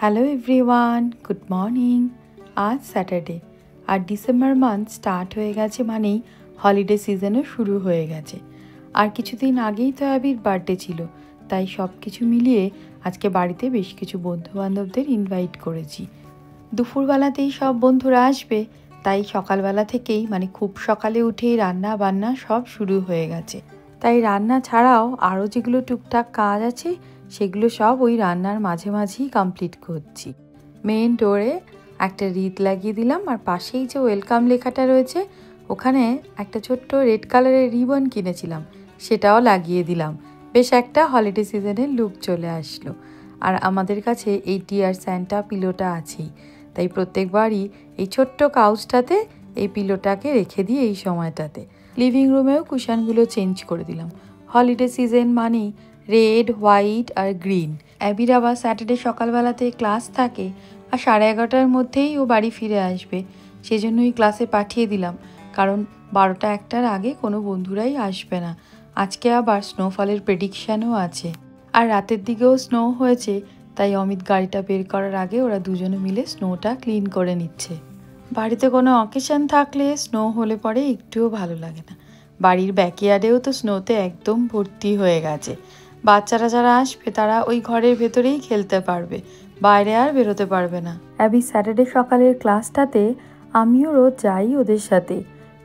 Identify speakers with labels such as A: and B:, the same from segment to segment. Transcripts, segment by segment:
A: Hello everyone, good morning. আজ Saturday আর December month start হয়ে গেছে, মানেই হলিডে সিজনও শুরু হয়ে গেছে। আর কিছুদিন আগেই তো অ্যাবির বার্থডে ছিল, তাই সব কিছু মিলিয়ে আজকে বাড়িতে বেশ কিছু বন্ধুবান্ধবদের ইনভাইট করেছি। দুপুরবেলাতেই সব বন্ধুরা আসবে, তাই সকালবেলা থেকেই মানে খুব সকালে উঠেই রান্না বান্না সব শুরু হয়ে গেছে। তাই রান্না ছাড়াও আরও যেগুলো টুকটাক কাজ আছে সেগুলো সব ওই রান্নার মাঝে মাঝেই কমপ্লিট করছি। মেন ডোরে একটা রিড লাগিয়ে দিলাম, আর পাশেই যে ওয়েলকাম লেখাটা রয়েছে ওখানে একটা ছোট্ট রেড কালারের রিবন কিনেছিলাম, সেটাও লাগিয়ে দিলাম। বেশ একটা হলিডে সিজনের লুক চলে আসলো। আর আমাদের কাছে এই টিয়ার স্যান্টা পিলোটা আছেই, তাই প্রত্যেকবারই এই ছোট্ট কাউচটাতে এই পিলোটাকে রেখে দিই এই সময়টাতে। লিভিং রুমেও কুশনগুলো চেঞ্জ করে দিলাম। হলিডে সিজন মানেই রেড, হোয়াইট আর গ্রিন। অ্যাবির আবার স্যাটারডে সকালবেলাতে ক্লাস থাকে, আর 11:30টার মধ্যেই ও বাড়ি ফিরে আসবে, সেজন্যই ক্লাসে পাঠিয়ে দিলাম, কারণ 12টা-1টার আগে কোনো বন্ধুরাই আসবে না। আজকে আবার স্নোফলের প্রেডিকশানও আছে, আর রাতের দিকেও স্নো হয়েছে, তাই অমিত গাড়িটা বের করার আগে ওরা দুজনে মিলে স্নোটা ক্লিন করে নিচ্ছে। বাড়িতে কোনো অকেশন থাকলে স্নো হলে পরে একটুও ভালো লাগে না। বাড়ির ব্যাকইয়ার্ডেও তো স্নোতে একদম ভর্তি হয়ে গেছে। বাচ্চারা যারা আসবে তারা ওই ঘরের ভেতরেই খেলতে পারবে, বাইরে আর বেরোতে পারবে না। অ্যাবি স্যাটারডে সকালের ক্লাসটাতে আমিও রোজ যাই ওদের সাথে,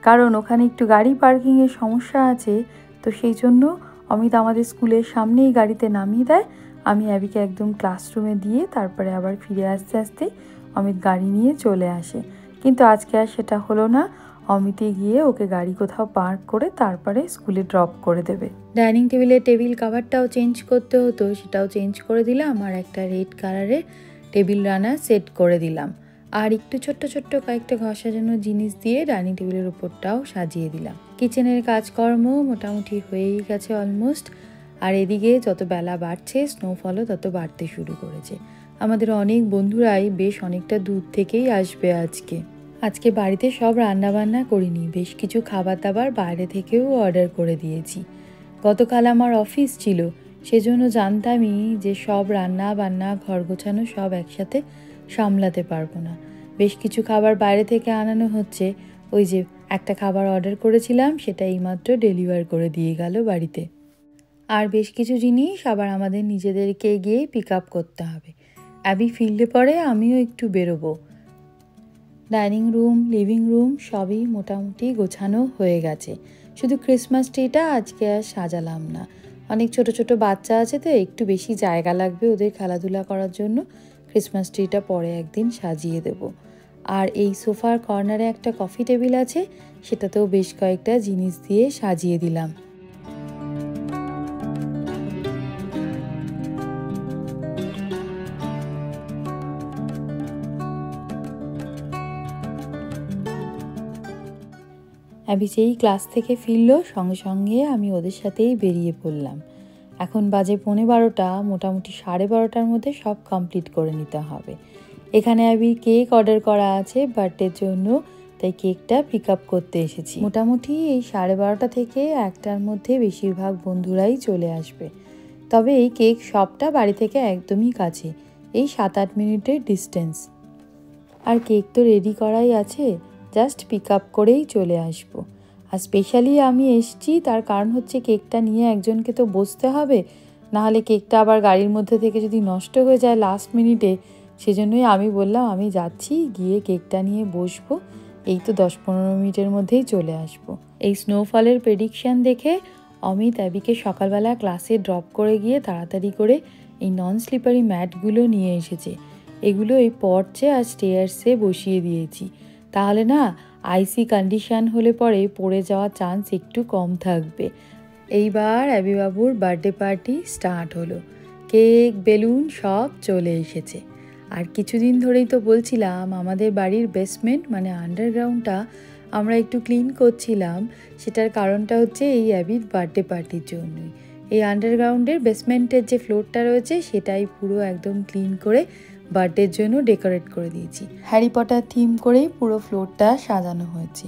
A: কারণ ওখানে একটু গাড়ি পার্কিংয়ের সমস্যা আছে, তো সেই জন্য অমিত আমাদের স্কুলের সামনেই গাড়িতে নামিয়ে দেয়। আমি অ্যাবিকে একদম ক্লাসরুমে দিয়ে তারপরে আবার ফিরে আসতে আসতে অমিত গাড়ি নিয়ে চলে আসে। কিন্তু আজকে আর সেটা হলো না। অমিতে গিয়ে ওকে গাড়ি কোথাও পার্ক করে তারপরে স্কুলে ড্রপ করে দেবে। ডাইনিং টেবিলের টেবিল কাভারটাও চেঞ্জ করতে হতো, সেটাও চেঞ্জ করে দিলাম, আর একটা রেড কালারের টেবিল রানার সেট করে দিলাম। আর একটু ছোট্ট ছোট্ট কয়েকটা ঘর সাজানোর জিনিস দিয়ে ডাইনিং টেবিলের উপরটাও সাজিয়ে দিলাম। কিচেনের কাজকর্ম মোটামুটি হয়েই গেছে অলমোস্ট। আর এদিকে যত বেলা বাড়ছে স্নোফলও তত বাড়তে শুরু করেছে। আমাদের অনেক বন্ধুরাই বেশ অনেকটা দূর থেকেই আসবে আজকে বাড়িতে সব রান্নাবান্না করিনি, বেশ কিছু খাবার দাবার বাইরে থেকেও অর্ডার করে দিয়েছি। গতকাল আমার অফিস ছিল, সেজন্য জানতামই যে সব রান্না বান্না ঘর গোছানো সব একসাথে সামলাতে পারবো না। বেশ কিছু খাবার বাইরে থেকে আনানো হচ্ছে। ওই যে একটা খাবার অর্ডার করেছিলাম সেটা এইমাত্র ডেলিভার করে দিয়ে গেল বাড়িতে। আর বেশ কিছু জিনিস আবার আমাদের নিজেদেরকে গিয়ে পিক আপ করতে হবে। অ্যাবি ফিরলে পরে আমিও একটু বেরোবো। ডাইনিং রুম, লিভিং রুম সবই মোটামুটি গোছানো হয়ে গেছে। শুধু ক্রিসমাস ট্রিটা আজকে আর সাজালাম না। অনেক ছোট ছোট বাচ্চা আছে, তো একটু বেশি জায়গা লাগবে ওদের খেলাধুলা করার জন্য। ক্রিসমাস ট্রিটা পরে একদিন সাজিয়ে দেব। আর এই সোফার কর্নারে একটা কফি টেবিল আছে, সেটাতেও বেশ কয়েকটা জিনিস দিয়ে সাজিয়ে দিলাম। অ্যাবি যেই ক্লাস থেকে ফিরলো সঙ্গে সঙ্গে আমি ওদের সাথেই বেরিয়ে পড়লাম। এখন বাজে 11:15, মোটামুটি 12:30টার মধ্যে সব কমপ্লিট করে নিতে হবে। এখানে অ্যাবির কেক অর্ডার করা আছে বার্থডের জন্য, তাই কেকটা পিক আপ করতে এসেছি। মোটামুটি এই 12:30 থেকে 1টার মধ্যে বেশিরভাগ বন্ধুরাই চলে আসবে। তবে এই কেক শপটা বাড়ি থেকে একদমই কাছে, এই 7-8 মিনিটের ডিস্টেন্স। আর কেক তো রেডি করাই আছে, জাস্ট পিক আপ করেই চলে আসবো। আর স্পেশালি আমি এসছি তার কারণ হচ্ছে কেকটা নিয়ে একজনকে তো বসতে হবে, নাহলে কেকটা আবার গাড়ির মধ্যে থেকে যদি নষ্ট হয়ে যায় লাস্ট মিনিটে, সেজন্যই আমি বললাম আমি যাচ্ছি, গিয়ে কেকটা নিয়ে বসবো। এই তো 10-15 মিনিটের মধ্যেই চলে আসবো। এই স্নোফলের প্রেডিকশান দেখে অমিত অ্যাবিকে সকালবেলা ক্লাসে ড্রপ করে গিয়ে তাড়াতাড়ি করে এই নন স্লিপারি ম্যাটগুলো নিয়ে এসেছে। এগুলো এই পর্চে আর স্টেয়ার্সে বসিয়ে দিয়েছি, তাহলে না আইসি কন্ডিশন হলে পরে পড়ে যাওয়ার চান্স একটু কম থাকবে। এইবার অ্যাবি বাবুর বার্থডে পার্টি স্টার্ট হলো। কেক, বেলুন সব চলে এসেছে। আর কিছুদিন ধরেই তো বলছিলাম আমাদের বাড়ির বেসমেন্ট মানে আন্ডারগ্রাউন্ডটা আমরা একটু ক্লিন করছিলাম। সেটার কারণটা হচ্ছে এই অ্যাবির বার্থডে পার্টির জন্যই। এই আন্ডারগ্রাউন্ডের বেসমেন্টের যে ফ্লোরটা রয়েছে সেটাই পুরো একদম ক্লিন করে বার্থডের জন্য ডেকোরেট করে দিয়েছি। হ্যারি পটার থিম করেই পুরো ফ্লোরটা সাজানো হয়েছে।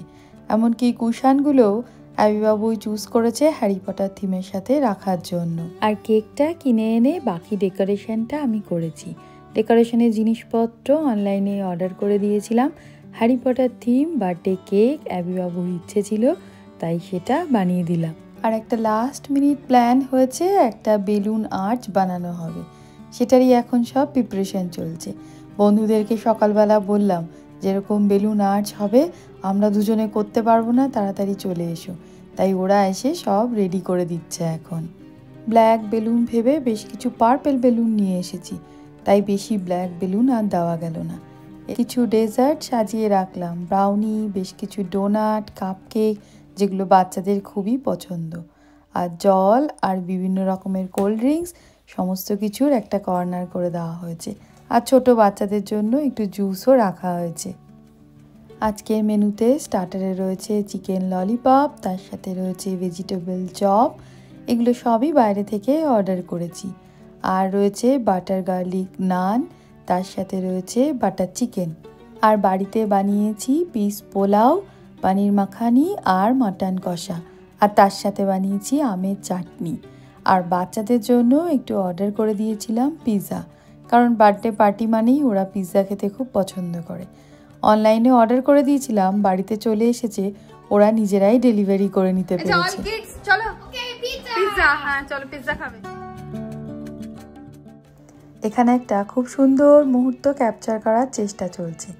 A: এমনকি কুশানগুলোও অ্যাবিবাবুই চুজ করেছে হ্যারি পটার থিমের সাথে রাখার জন্য। আর কেকটা কিনে এনে বাকি ডেকোরেশনটা আমি করেছি। ডেকোরেশনের জিনিসপত্র অনলাইনে অর্ডার করে দিয়েছিলাম। Harry Potter theme birthday cake অ্যাবি বাবুর ইচ্ছে ছিল, তাই সেটা বানিয়ে দিলাম। আর একটা লাস্ট মিনিট প্ল্যান হয়েছে, একটা বেলুন আর্চ বানানো হবে, সেটারই এখন সব প্রিপারেশন চলছে। বন্ধুদেরকে সকালবেলা বললাম যেরকম বেলুন আর্চ হবে আমরা দুজনে করতে পারবো না, তাড়াতাড়ি চলে এসো। তাই ওরা এসে সব রেডি করে দিচ্ছে এখন। ব্ল্যাক বেলুন ভেবে বেশ কিছু পার্পেল বেলুন নিয়ে এসেছি, তাই বেশি ব্ল্যাক বেলুন আর দেওয়া গেল না। কিছু ডেজার্ট সাজিয়ে রাখলাম, ব্রাউনি, বেশ কিছু ডোনাট, কাপকেক, যেগুলো বাচ্চাদের খুবই পছন্দ, আর জল আর বিভিন্ন রকমের কোল্ড ড্রিঙ্কস সমস্ত কিছুর একটা কর্নার করে দেওয়া হয়েছে। আর ছোট বাচ্চাদের জন্য একটু জুসও রাখা হয়েছে। আজকের মেনুতে স্টার্টারে রয়েছে চিকেন ললিপপ, তার সাথে রয়েছে ভেজিটেবল চপ, এগুলো সবই বাইরে থেকে অর্ডার করেছি। আর রয়েছে বাটার গার্লিক নান, তার সাথে রয়েছে বাটার চিকেন। আর বাড়িতে বানিয়েছি পিস পোলাও, পানির মাখানি আর মাটন কষা, আর তার সাথে বানিয়েছি আমের চাটনি। আর বাচ্চাদের জন্য একটু অর্ডার করে দিয়েছিলাম পিৎজা, কারণ বার্থডে পার্টি মানেই ওরা পিৎজা খেতে খুব পছন্দ করে। অনলাইনে অর্ডার করে দিয়েছিলাম, বাড়িতে চলে এসেছে, ওরা নিজেরাই ডেলিভারি করে নিতে পেরেছে। এখানে একটা খুব সুন্দর মুহূর্ত ক্যাপচার করার চেষ্টা চলছে।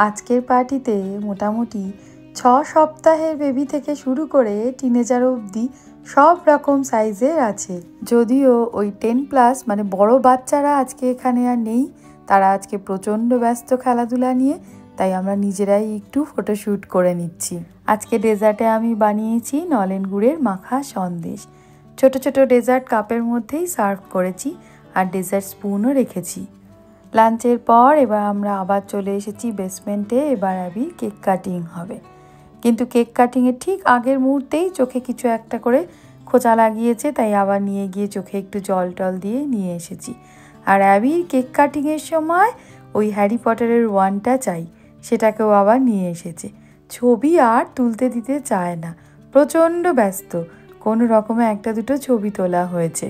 A: আজকের পার্টিতে মোটামুটি 6 সপ্তাহের বেবি থেকে শুরু করে টিনেজার অবধি সব রকম সাইজের আছে। যদিও ওই 10+ মানে বড় বাচ্চারা আজকে এখানে আর নেই, তারা আজকে প্রচণ্ড ব্যস্ত খেলাধুলা নিয়ে, তাই আমরা নিজেরাই একটু ফটোশ্যুট করে নিচ্ছি। আজকে ডেজার্টে আমি বানিয়েছি নলেন গুড়ের মাখা সন্দেশ। ছোট ছোট ডেজার্ট কাপের মধ্যেই সার্ভ করেছি, আর ডেজার্ট স্পুনও রেখেছি। লাঞ্চের পর এবার আমরা আবার চলে এসেছি বেসমেন্টে। এবার অ্যাবির কেক কাটিং হবে, কিন্তু কেক কাটিংয়ের ঠিক আগের মুহূর্তেই চোখে কিছু একটা করে খোঁচা লাগিয়েছে, তাই আবার নিয়ে গিয়ে চোখে একটু জল টল দিয়ে নিয়ে এসেছি। আর অ্যাবির কেক কাটিংয়ের সময় ওই হ্যারি পটারের ওয়ানটা চাই, সেটাকেও আবার নিয়ে এসেছে। ছবি আর তুলতে দিতে চায় না, প্রচণ্ড ব্যস্ত, কোনো রকমে একটা দুটো ছবি তোলা হয়েছে।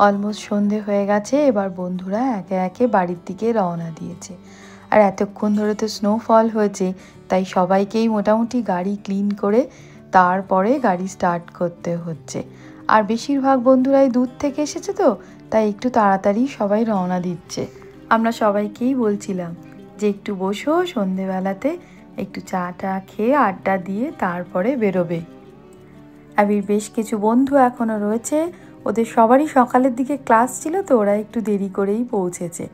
A: অলমোস্ট সন্ধে হয়ে গেছে, এবার বন্ধুরা একে একে বাড়ির দিকে রওনা দিয়েছে। আর এতক্ষণ ধরে তো স্নোফল হয়েছে, তাই সবাইকেই মোটামুটি গাড়ি ক্লিন করে তারপরে গাড়ি স্টার্ট করতে হচ্ছে। আর বেশিরভাগ বন্ধুরাই দূর থেকে এসেছে, তো তাই একটু তাড়াতাড়ি সবাই রওনা দিচ্ছে। আমরা সবাইকেই বলছিলাম যে একটু বসো, সন্ধেবেলাতে একটু চা টা খেয়ে আড্ডা দিয়ে তারপরে বেরোবে। অ্যাবির বেশ কিছু বন্ধু এখনও রয়েছে, ওদের সবারই সকালের দিকে ক্লাস ছিল, তো ওরা একটু দেরি করেই পৌঁছেছে।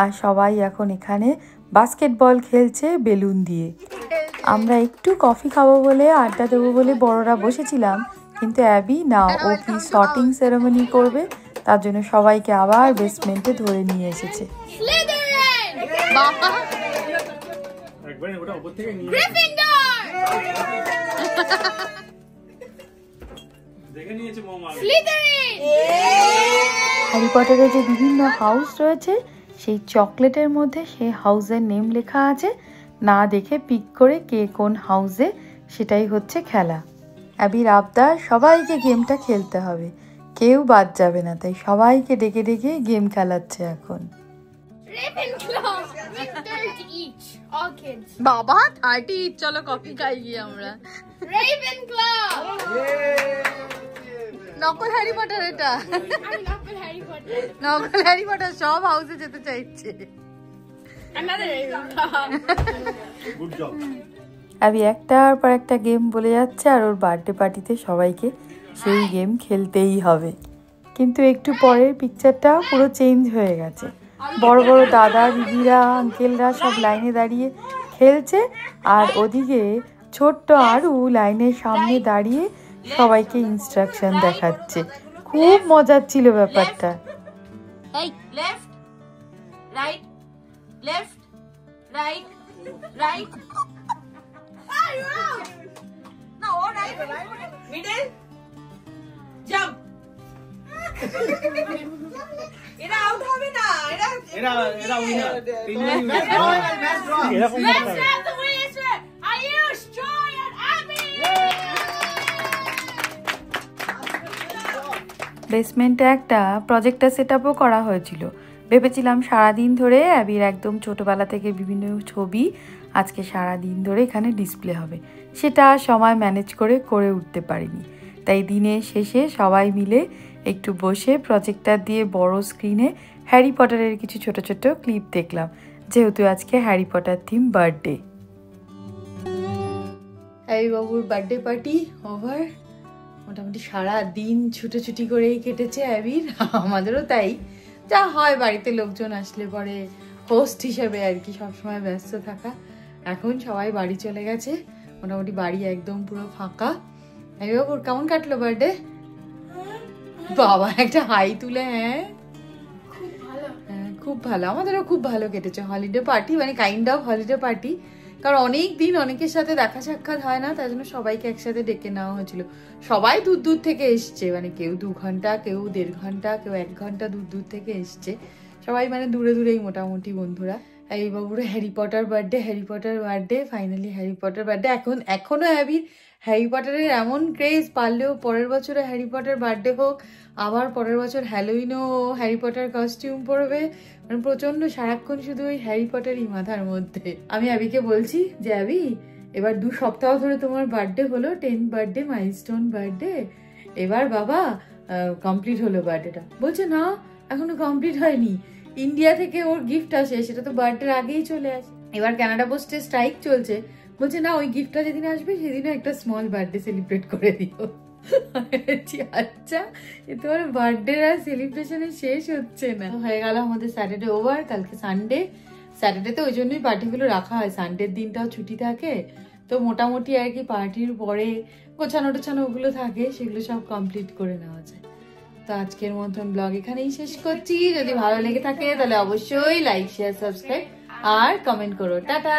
A: আর সবাই এখন এখানে বাস্কেটবল খেলছে বেলুন দিয়ে। আমরা একটু কফি খাবো বলে, আড্ডা দেবো বলে বড়রা বসেছিলাম, কিন্তু অ্যাবি না, ও কি শর্টিং সেরেমনি করবে, তার জন্য সবাইকে আবার বেসমেন্টে ধরে নিয়ে এসেছে। হ্যারি পটারের যে বিভিন্ন হাউস রয়েছে, সেই চকলেটের মধ্যে সেই হাউসের নেম লেখা আছে, না দেখে পিক করে কে কোন হাউসে, সেটাই হচ্ছে খেলা। অ্যাবির আবদার সবাইকে গেমটা খেলতে হবে, কেউ বাদ যাবে না, তাই সবাইকে ডেকে ডেকে গেম খেলাচ্ছে এখন।
B: বাবা 30 ইচ, চলো কফি খাই গিয়ে আমরা। নকল হ্যারি পটার, এটা নকল হ্যারি পটার সব হাউসে যেতে চাইছে।
A: অ্যাবি একটার পর একটা গেম বলে যাচ্ছে, আর ওর বার্থডে পার্টিতে সবাইকে সেই গেম খেলতেই হবে। কিন্তু একটু পরের পিকচারটা পুরো চেঞ্জ হয়ে গেছে। বড় বড় দাদা দিদিরা আঙ্কেলরা সব লাইনে দাঁড়িয়ে খেলছে, আর ওদিকে ছোট্ট আরু লাইনের সামনে দাঁড়িয়ে সবাইকে ইনস্ট্রাকশন দেখাচ্ছে খুব মজার ছিল ব্যাপারটা।
C: এই left right left right right না ও রাইট মিডল জাম্প এরা আউট হবে না এরা উইনার এরকম আয়ুষ জয় আর আবি
A: বেসমেন্টে একটা প্রজেক্টর সেট আপও করা হয়েছিল। ভেবেছিলাম সারাদিন ধরে অ্যাবির একদম ছোটোবেলা থেকে বিভিন্ন ছবি আজকে সারাদিন ধরে এখানে ডিসপ্লে হবে, সেটা সময় ম্যানেজ করে উঠতে পারিনি। তাই দিনের শেষে সবাই মিলে একটু বসে প্রজেক্টর দিয়ে বড় স্ক্রিনে হ্যারি পটারের কিছু ছোট ছোট ক্লিপ দেখলাম, যেহেতু আজকে Harry Potter theme birthday. Harry বাবুর বার্থডে পার্টি ওভার। মোটামুটি সারা দিন ছুটোছুটি করেই কেটেছে অ্যাবির, আমাদেরও তাই। যা হয় বাড়িতে লোকজন আসলে পরে হোস্ট হিসেবে আর কি সবসময় ব্যস্ত থাকা। এখন সবাই বাড়ি চলে গেছে, মোটামুটি বাড়ি একদম পুরো ফাঁকা। অ্যাবি বাবুর কেমন কাটলো বার্থডে? বাবা একটা হাই তুলে। হ্যাঁ খুব ভালো, আমাদেরও খুব ভালো কেটেছে হলিডে পার্টি, মানে কাইন্ড অফ হলিডে পার্টি। কারণ অনেক দিন অনেকের সাথে দেখা সাক্ষাৎ হয় না, তাই জন্য সবাইকে একসাথে ডেকে নেওয়া হয়েছিল। সবাই দূর দূর থেকে এসছে, মানে কেউ 2 ঘন্টা, কেউ 1.5 ঘন্টা, কেউ 1 ঘন্টা দূর দূর থেকে এসছে। সবাই মানে দূরে দূরেই মোটামুটি বন্ধুরা। এই বাবুর Harry Potter birthday finally Harry Potter birthday. এখনো অ্যাবির হ্যারি পটারের এমন ক্রেজ, পারলেও পরের বছরে হ্যারি পটার বার্থডে হোক, আবার পরের বছর হ্যালোউইনও হ্যারি পটার কস্টিউম পরবে। মানে প্রচন্ড সারাক্ষণ শুধু ওই হ্যারি পটারই মাথার মধ্যে। আমি অ্যাবিকে বলছি যে অ্যাবি এবার 2 সপ্তাহ ধরে তোমার বার্থডে হলো, 10 বার্থডে মাইলস্টোন বার্থডে, এবার বাবা কমপ্লিট হলো বার্থডেটা। বলছে না এখনো কমপ্লিট হয়নি, ইন্ডিয়া থেকে ওর গিফট আসে, সেটা তো বার্থডের আগেই চলে আসে। এবার কানাডা পোস্টে স্ট্রাইক চলছে, বলছে না ওই গিফটটা যেদিন আসবে সেদিনও একটা স্মল বার্থডে সেলিব্রেট করে দিও। আচ্ছা তোমার বার্থডে আর সেলিব্রেশনের শেষ হচ্ছে না। হয়ে গেল আমাদের স্যাটারডে ওভার, কালকে সানডে। স্যাটারডেতে ওই জন্যই পার্টিগুলো রাখা হয়, সানডের দিনটাও ছুটি থাকে, তো মোটামুটি আর কি পার্টির পরে গোছানো টোছানো ওগুলো থাকে, সেগুলো সব কমপ্লিট করে নেওয়া যায়। তো আজকের মতন ব্লগ এখানেই শেষ করছি। যদি ভালো লেগে থাকে তাহলে অবশ্যই লাইক শেয়ার সাবস্ক্রাইব আর কমেন্ট করো। টাটা।